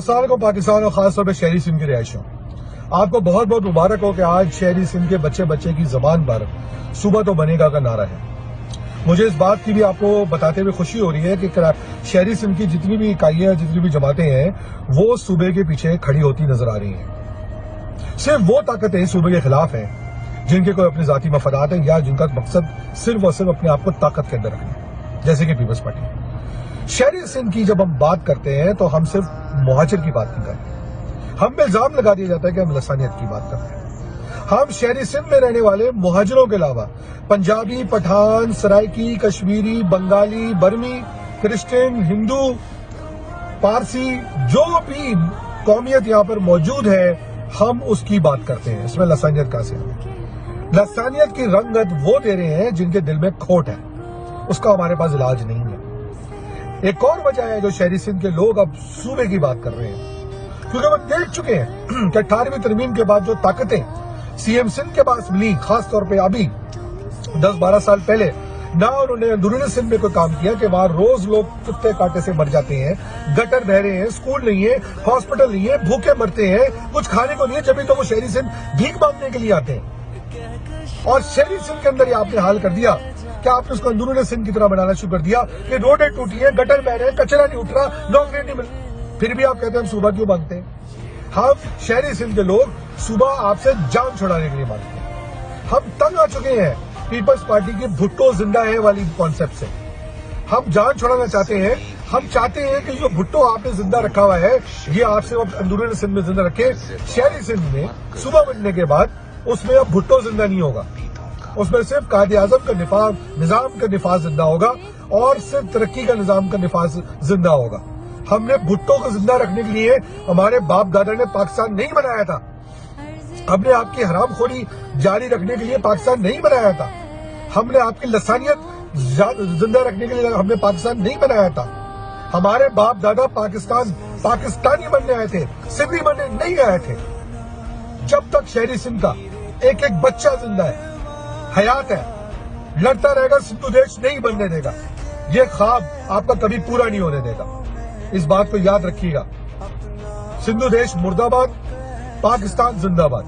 अस्सलाम वालेकुम पाकिस्तान और खासतौर पर शहरी सिंध की रिहायशों, आपको बहुत बहुत मुबारक हो कि आज शहरी सिंध के बच्चे बच्चे की जबान पर सुबह तो बनेगा का नारा है। मुझे इस बात की भी आपको बताते हुए खुशी हो रही है कि शहरी सिंध की जितनी भी इकाइयां, जितनी भी जमातें हैं, वो सूबे के पीछे खड़ी होती नजर आ रही हैं। सिर्फ वो ताकतें सूबे के खिलाफ हैं जिनके कोई अपने जाती मफादात हैं या जिनका मकसद सिर्फ और सिर्फ अपने आप को ताकत के अंदर रखना, जैसे कि पीपल्स पार्टी। शहरी सिंध की जब हम बात करते हैं तो हम सिर्फ मुहाजिर की बात नहीं करते, हम पे इल्जाम लगा दिया जाता है कि हम लसानियत की बात करते हैं। हम शहरी सिंध में रहने वाले मुहाजिरों के अलावा पंजाबी, पठान, सराइकी, कश्मीरी, बंगाली, बर्मी, क्रिश्चियन, हिंदू, पारसी, जो भी कौमियत यहाँ पर मौजूद है, हम उसकी बात करते हैं। इसमें लसानियत का से लसानियत की रंगत वो दे रहे हैं जिनके दिल में खोट है, उसका हमारे पास इलाज नहीं है। एक और वजह है जो शहरी सिंध के लोग अब सूबे की बात कर रहे हैं, क्योंकि वो देख चुके हैं कि 18वीं तरमीम के बाद जो ताकतें सीएम सिंध के पास मिली, खासतौर पे अभी 10-12 साल पहले, ना उन्होंने अंदरूनी सिंध में कोई काम किया कि वहां रोज लोग कुत्ते कांटे से मर जाते हैं, गटर बह रहे हैं, स्कूल नहीं है, हॉस्पिटल नहीं है, भूखे मरते हैं, कुछ खाने को नहीं है, जब भी तो वो शहरी सिंध भीख मांगने के लिए आते हैं। और शहरी सिंध के अंदर आपने हाल कर दिया कि आपने उसको अंदरूनी सिंध की तरह बनाना शुरू कर दिया कि रोडें टूटी है, गटर बह रहे हैं, कचरा नहीं उठ रहा, नौकरी नहीं मिल, फिर भी आप कहते हैं हम सूबा क्यों मांगते हैं। हम शहरी सिंध के लोग सुबह आपसे जान छुड़ाने के लिए मांगते हैं। हम तंग आ चुके हैं पीपल्स पार्टी की भुट्टो जिंदा है वाली कॉन्सेप्ट से। हम जान छुड़ाना चाहते हैं। हम चाहते हैं कि जो भुट्टो आपने जिंदा रखा हुआ है, ये आपसे अंदरूनी सिंध में जिंदा रखे। शहरी सिंध में सुबह बनने के बाद उसमें अब भुट्टो जिंदा नहीं होगा, उसमें सिर्फ कायदे आजम का निजाम का निफाज जिंदा होगा और सिर्फ तरक्की का निजाम का निफाज जिंदा होगा। हमने भुट्टो को जिंदा रखने के लिए हमारे बाप दादा ने पाकिस्तान नहीं बनाया था। हमने आपकी हरामखोरी जारी रखने के लिए पाकिस्तान नहीं बनाया था। हमने आपकी लसानियत जिंदा रखने के लिए हमने पाकिस्तान नहीं बनाया था। हमारे बाप दादा पाकिस्तानी बनने आए थे, सिंधी बनने नहीं आए थे। जब तक शहरी सिंध का एक एक बच्चा जिंदा है, हयात है, लड़ता रहेगा, सिंधु देश नहीं बनने देगा। ये ख्वाब आपका कभी पूरा नहीं होने देगा, इस बात को याद रखिएगा। सिंधु देश मुर्दाबाद, पाकिस्तान जिंदाबाद।